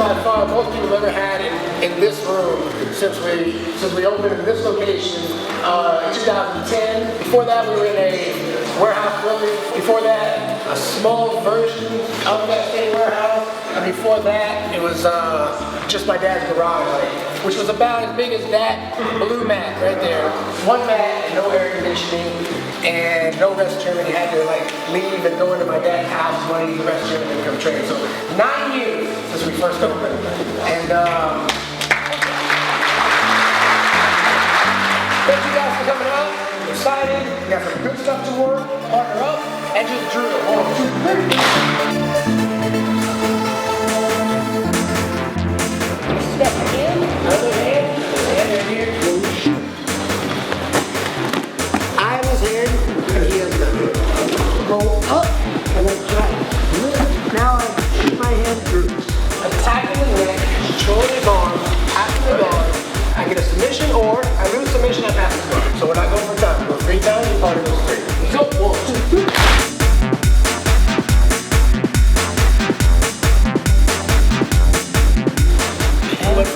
by far most people have ever had in this room since we opened in this location in 2010. Before that, we were in a warehouse building. Before that, a small version of that same warehouse. And before that, it was just my dad's garage, which was about as big as that blue mat right there. One mat, no air conditioning, and no restroom, and you had to leave and go into my dad's house when he used the restroom and then come train. So 9 years since we first opened. And thank you guys for coming out. I'm excited. We got some good stuff to work. Partner up and just drill. 1, 2, 3. Step in, other hand in here. I have his hand, and he has nothing. Go up, and then try. Now I keep my hand through. Attacking the neck, controlling his arm, passing the guard. I get a submission, or I lose submission, I pass the guard. So when I go for time, go 3 times, you part of those 3. Go, 1, 2, 3.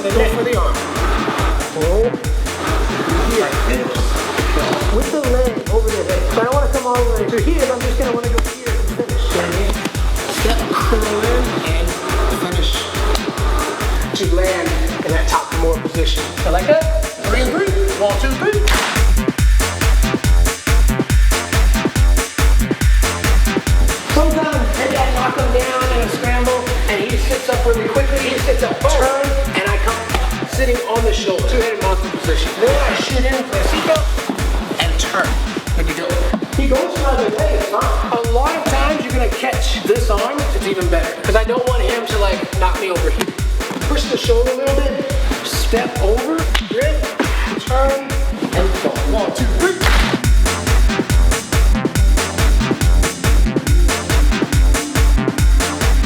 Go for the arm. Pull. Here. With the leg over the head. So I don't want to come all the way to here. I'm just going to want to go here and finish. Step, curl in, and finish to land in that top more position. So like that. 3 and 3. 1, 2, 3. Sometimes maybe I knock him down in a scramble, and he sits up really quickly. He sits up, turn, and I come sitting on the shoulder, 2-headed monster position. Then I shoot in for a seatbelt and turn. Good to go. He goes the other way, it's fine. A lot of times you're gonna catch this arm, it's even better. Because I don't want him to knock me over here. Push the shoulder a little bit, step over, grip, turn, and go. 1, 2, 3.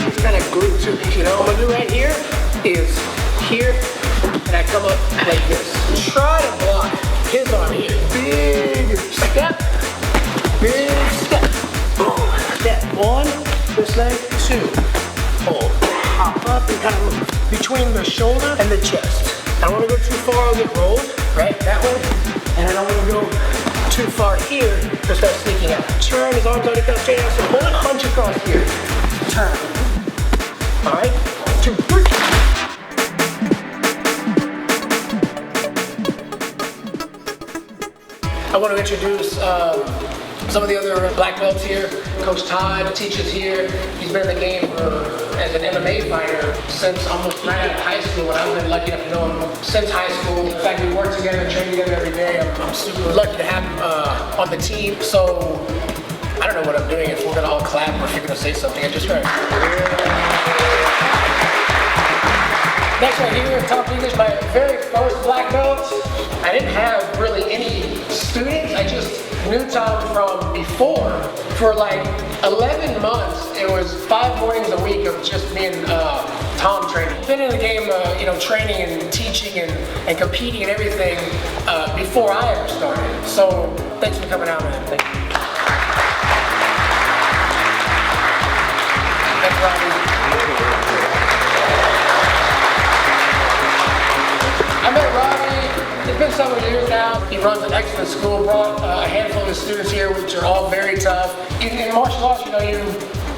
It's kind of glued to me, you know. What I'm gonna do right here is here, and I come up like this. Try to block his arm here. Big step, boom. Step 1, this leg, 2, pull. Hop up and kind of move between the shoulder and the chest. I don't want to go too far, I'll get rolled, right, that way. And I don't want to go too far here to start sneaking out. Turn, his arms already come straight out, so hold it, punch across here. Turn. All right, 1, 2, 3. I want to introduce some of the other black belts here. Coach Todd teaches here. He's been in the game as an MMA fighter since almost right out of high school, and I've been lucky enough to know him since high school. In fact, we work together, train together every day. I'm super lucky to have him on the team. So I don't know what I'm doing, if we're gonna all clap or if you're gonna say something. I just heard. Next right here, Top English, my very first black belt. I didn't have really any students. I just knew Tom from before. For 11 months, it was 5 mornings a week of just me and Tom training. Been in the game, training and teaching and competing and everything before I ever started. So thanks for coming out, man. Thank you. Thanks, Robbie. I met Robbie, it's been several years now. He runs an excellent school, brought a handful of his students here, which are all very tough. In martial arts,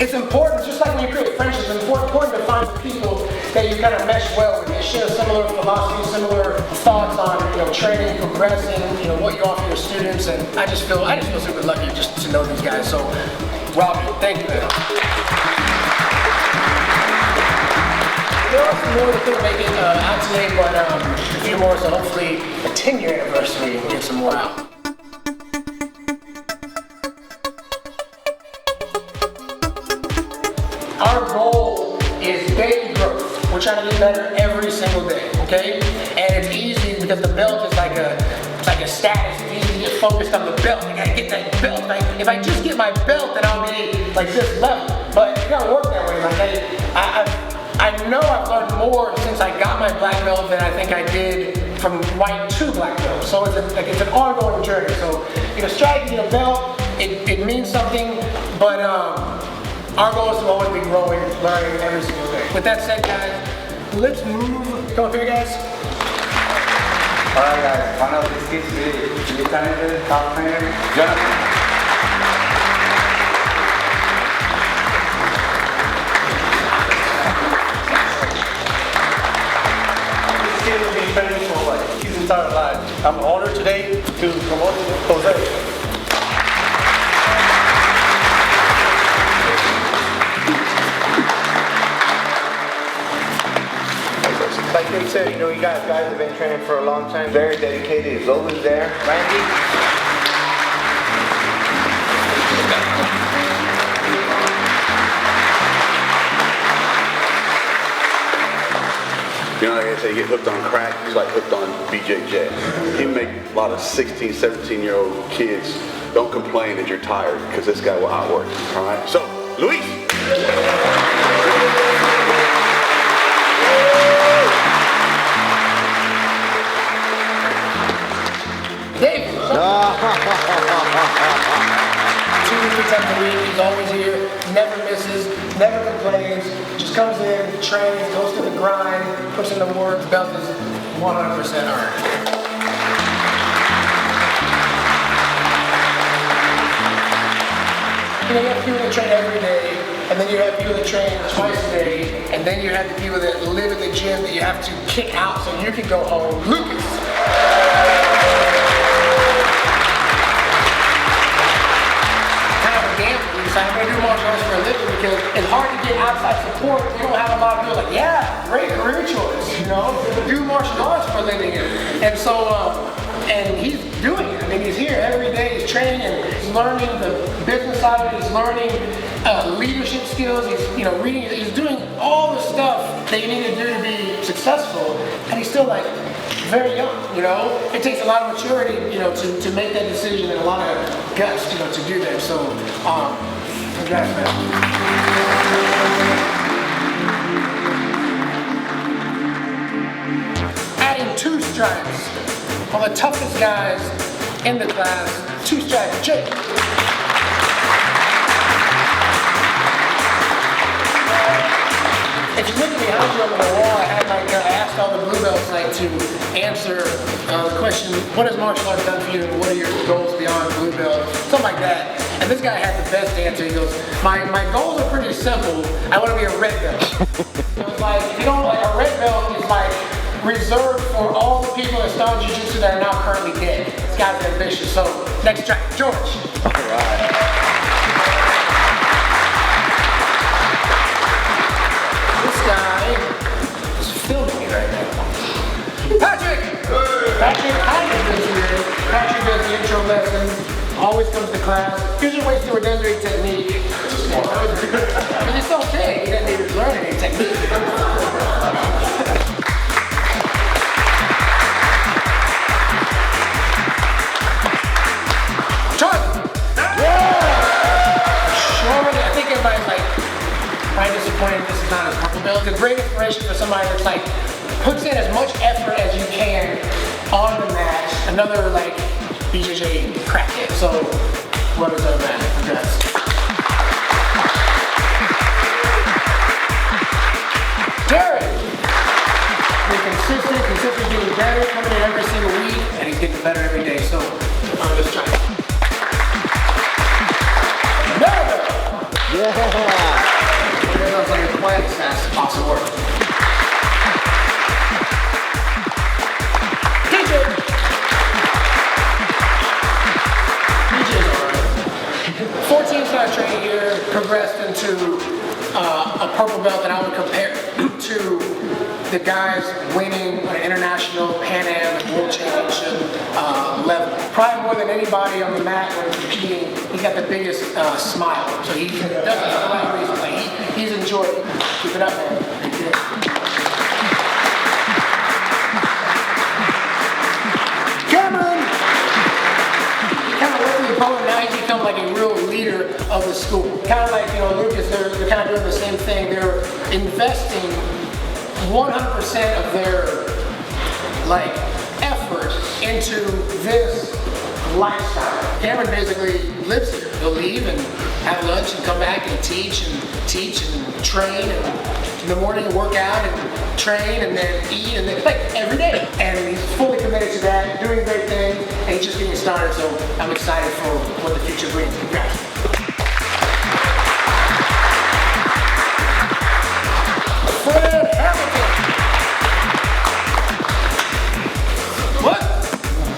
it's important, just like when you create friendships, it's important to find people that you kind of mesh well with. You share similar philosophies, similar thoughts on training, progressing, what you offer your students, and I just feel super lucky just to know these guys. So, Robbie, thank you, man. There are some more that couldn't make it out today, but a few more, so hopefully a 10-year anniversary we'll get some more out. Our goal is daily growth. We're trying to get better every single day, okay? And it's easy because the belt is like a status. It's easy to get focused on the belt. I gotta get that belt. If I just get my belt, then I'll be this level. But it doesn't work that way. I know I've learned more since I got my black belt than I think I did from white to black belt. So it's an ongoing journey. So striking a belt, it means something, but our goal is to always be growing, learning every single day. With that said, guys, let's move. Come up here, guys. Alright guys, one of these kids really talented, top trainer, Jonathan. This kid has been training for like his entire life. I'm honored today to promote Jose. Like they said, you know, you guys have been training for a long time. Very dedicated. He's always there. Randy. You know, like I say, you get hooked on crack, he's like hooked on BJJ. He make a lot of 16, 17-year-old kids don't complain that you're tired because this guy will outwork. All right, so, Luis. Dave! 2 or 3 times a week, he's always here, never misses, never complains, just comes in, trains, goes to the grind, puts in the work, the belt is 100% earned. You know, you have people that train every day, and then you have people that train twice a day, and then you have the people that live at the gym that you have to kick out so you can go home. Lucas! I'm going to do martial arts for a living because it's hard to get outside support. You don't have a lot of people like, yeah, great career choice, you know, do martial arts for a living. And so, and he's doing it. I mean, he's here every day, he's training and he's learning the business side of it, he's learning leadership skills, he's, you know, reading, he's doing all the stuff that you need to do to be successful, and he's still like, very young, you know. It takes a lot of maturity, you know, to make that decision and a lot of guts, you know, to do that. So, congrats, man. Adding 2 stripes. One of the toughest guys in the class. 2 stripes, Jake. If you look at behind you on the wall, I had like I asked all the blue belts like to answer the question, what has martial arts done for you and what are your goals beyond blue belt? Something like that. And this guy had the best answer. He goes, my goals are pretty simple. I want to be a red belt. It was like, you know, like a red belt is like reserved for all the people that started Jiu Jitsu that are now currently dead. This guy's ambitious. So next track, George. All right. Guy is filming me right now. Patrick! Patrick kind of is here. Patrick does the intro lesson, always comes to class. Usually waits the redundant technique. But it's okay, he doesn't need to learn any technique. Charlie! Yeah! Surely, I think everybody's like, I'm disappointed this is not his purple belt. It's a great inspiration for somebody that's like, puts in as much effort as you can on the mat. Another like BJJ crackhead. So, what is that, man? Congrats. Jared! You're consistent, getting better, coming in every single week, and he's getting better every day. So, I'm just trying. No! Yeah! Sounds like a quiet fast awesome work. DJ's alright. 14-star training here, progressed into a purple belt that I would compare to the guys winning an international Pan Am and World Championship level. Probably more than anybody on the mat when competing, he's got the biggest smile. So he does it for the right reason. Like he's enjoyed it. Keep it up, man. Cameron! He kind of left the opponent, now he's become like a real leader of the school. Kind of like, you know, Lucas, they're kind of doing the same thing. They're investing 100% of their like effort into this lifestyle. Cameron basically lives here. He'll leave and have lunch and come back and teach and train and in the morning and work out and train and then eat and then like every day. And he's fully committed to that, doing great things, and he's just getting started. So I'm excited for what the future brings. Congrats. Fred Hamilton. What?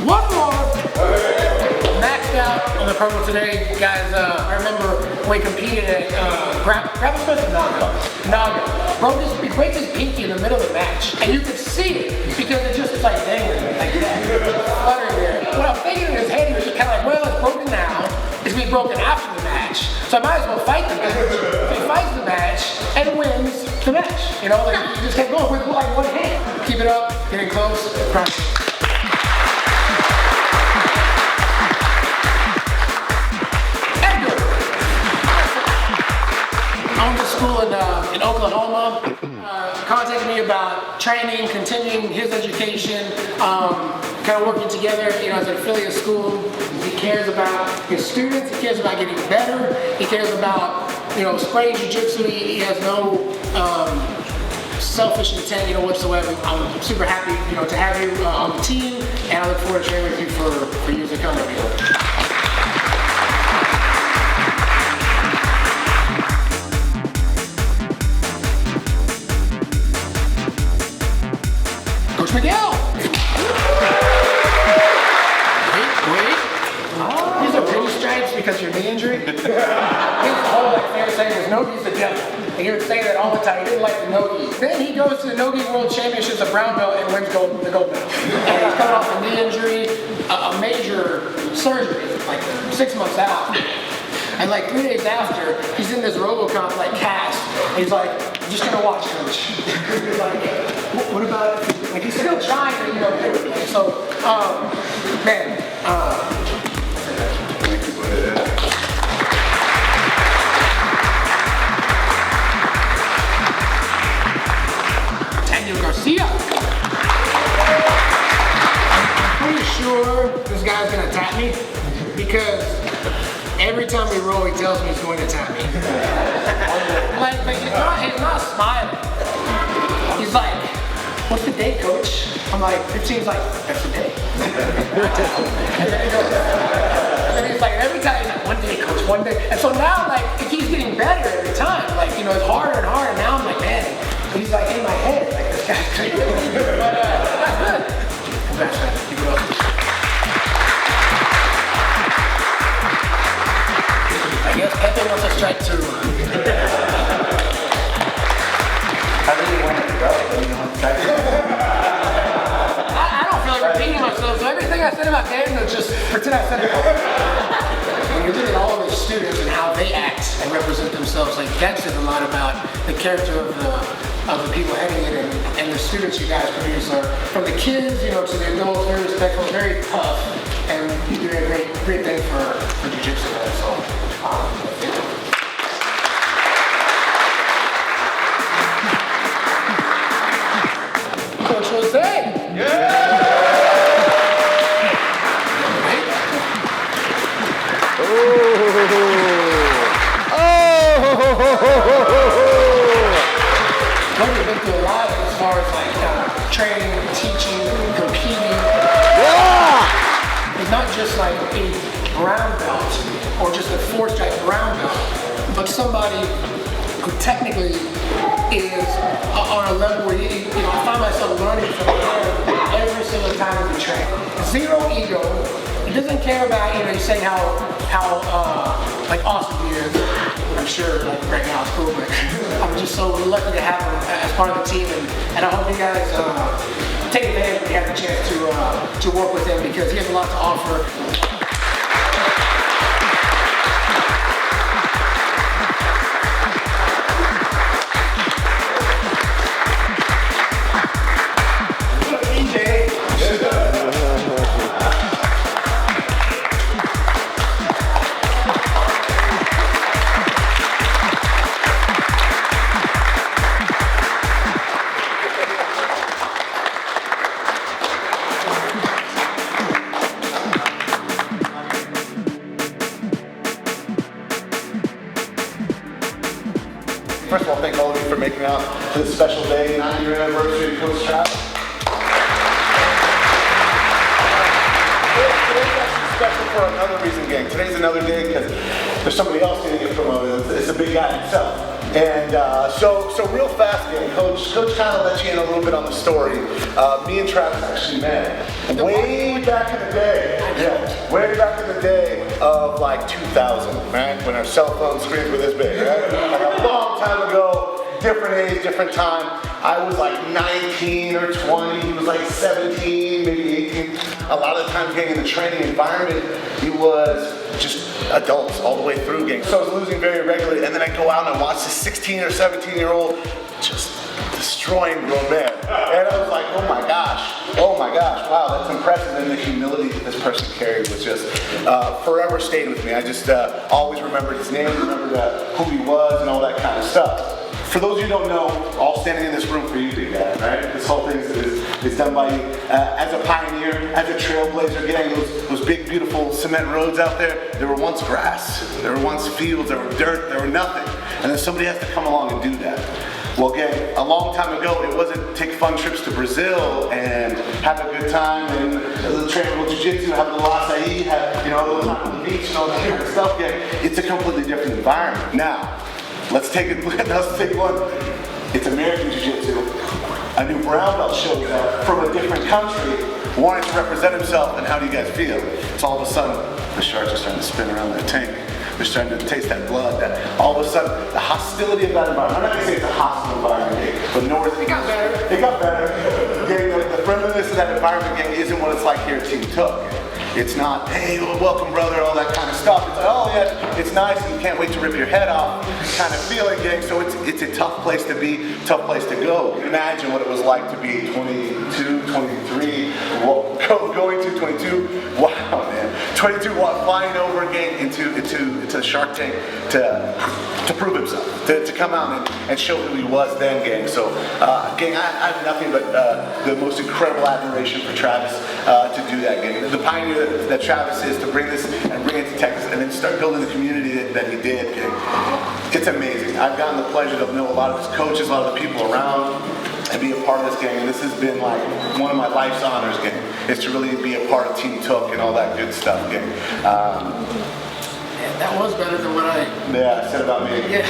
One more. Maxed out on the purple today, guys. I remember when we competed at Grappling Naga. He breaks his pinky in the middle of the match, and you could see it because it's just like dangling like that, fluttering there. What I'm thinking in his head, he was just kind of like, well, it's broken now. It's gonna be broken after the match, so I might as well fight the match. So he fights the match and wins the match. You know, like you just kept going with like one hand. Keep it up, getting close. Practice. I went to school in Oklahoma. Contacted me about training, continuing his education, kind of working together, you know, as an affiliate school. He cares about his students. He cares about getting better. He cares about, you know, spreading jiu-jitsu. He has no selfish intent, you know, whatsoever. I'm super happy, you know, to have you on the team, and I look forward to training with you for years to come. Coach Miguel! Wait. These are pinstripes stripes because of your knee injury? He's the whole like fan saying his nogi's the devil. And he would say that all the time. He didn't like the nogi. Then he goes to the Nogi World Championships, a brown belt, and wins the gold medal. And he's coming off a knee injury, a major surgery, like 6 months out. And like 3 days after, he's in this RoboCop like cast. And he's like, I'm just gonna watch, coach. He's like, what about it? Like he's still trying to, you know, do it. So, man, Garcia. I'm pretty sure this guy's gonna tap me because every time we roll, he tells me he's going to tap me. like he's not smiling. He's like, "What's the date, coach?" I'm like, 15's like, "That's the day." And then he goes, and then he's like, every time he's like, "One day, coach, one day." And so now, like, it keeps getting better every time. Like, you know, it's harder and harder. Now I'm like, man, he's like in my head. Like, this guy's crazy. But that's good. Congrats, man. Keep it up. I guess Pepe wants to strike two. How do you want it to go? You know, I don't feel like repeating myself, so everything I said about Daniel, just pretend I said it. When you look at all of the students and how they act and represent themselves, like that says a lot about the character of the people heading it, and the students you guys produce are, from the kids, you know, to the adults, very respectful, very tough, and you do a great thing for jiu-jitsu. So, Coach Jose! Coach has been through a lot as far as like training, teaching, competing. He's not just like a brown belt or just a 4-stripe brown belt, but somebody who technically is on a level where you know, I find myself learning from him every single time we train. Zero ego. He doesn't care about, you know, he's saying how like awesome he is. I'm sure like right now it's cool, but I'm just so lucky to have him as part of the team, and I hope you guys take advantage when you have the chance to work with him because he has a lot to offer. First of all, thank all of you for making it out to this special day, 9-year anniversary of Coach Travis. Today's actually special for another reason, gang. Today's another day because there's somebody else going to get promoted. It's a big guy himself. And so real fast, gang, Coach kind of let you in a little bit on the story. Me and Travis actually met way back in the day. Yeah, way back in the day of like 2000, right? When our cell phone screens were this big, right? Like a long time ago. Different age, different time. I was like 19 or 20, he was like 17, maybe 18. A lot of the times getting in the training environment, it was just adults all the way through, gang. So I was losing very regularly, and then I go out and I watch this 16 or 17-year-old just destroying grown men. And I was like, oh my gosh, wow, that's impressive. And the humility that this person carried was just forever stayed with me. I just always remembered his name, remembered who he was and all that kind of stuff. For those of you who don't know, all standing in this room for you, big guy, right? This whole thing is done by you. As a pioneer, as a trailblazer, getting those big, beautiful cement roads out there, there were once grass, there were once fields, there were dirt, there were nothing. And then somebody has to come along and do that. Well, again, a long time ago, it wasn't take fun trips to Brazil and have a good time and train a little Jiu Jitsu, have a little acai, have a little time on the beach and all that kind of stuff. Yeah, it's a completely different environment. Now, let's take one. It's American Jiu Jitsu. A new brown belt shows up from a different country, wanting to represent himself, and how do you guys feel? It's all of a sudden, the sharks are starting to spin around that tank. They're starting to taste that blood. That all of a sudden, the hostility of that environment. I'm not gonna say it's a hostile environment, but north. It got better. It got better. The friendliness of that environment, gang, isn't what it's like here at Team Took. It's not, hey, welcome brother, all that kind of stuff. It's like, oh yeah, it's nice and you can't wait to rip your head off kind of feeling, gang. So it's a tough place to be, tough place to go. Imagine what it was like to be 22, 23, going to 22. Wow, man. 22, flying over again into the Shark Tank to prove himself, to come out and show who he was then, gang. So, gang, I have nothing but the most incredible admiration for Travis to do that, gang. The pioneer that Travis is to bring this and bring it to Texas and then start building the community that he did, gang. It's amazing. I've gotten the pleasure to know a lot of his coaches, a lot of the people around, and be a part of this, gang. And this has been like one of my life's honors, gang, is to really be a part of Team Took and all that good stuff, gang. That was better than what I said about me. Yeah.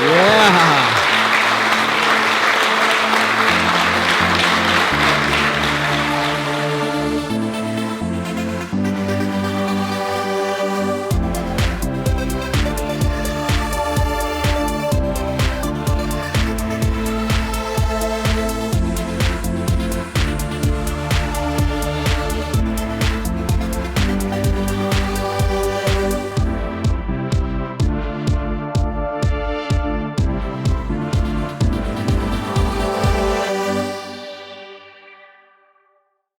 Yeah.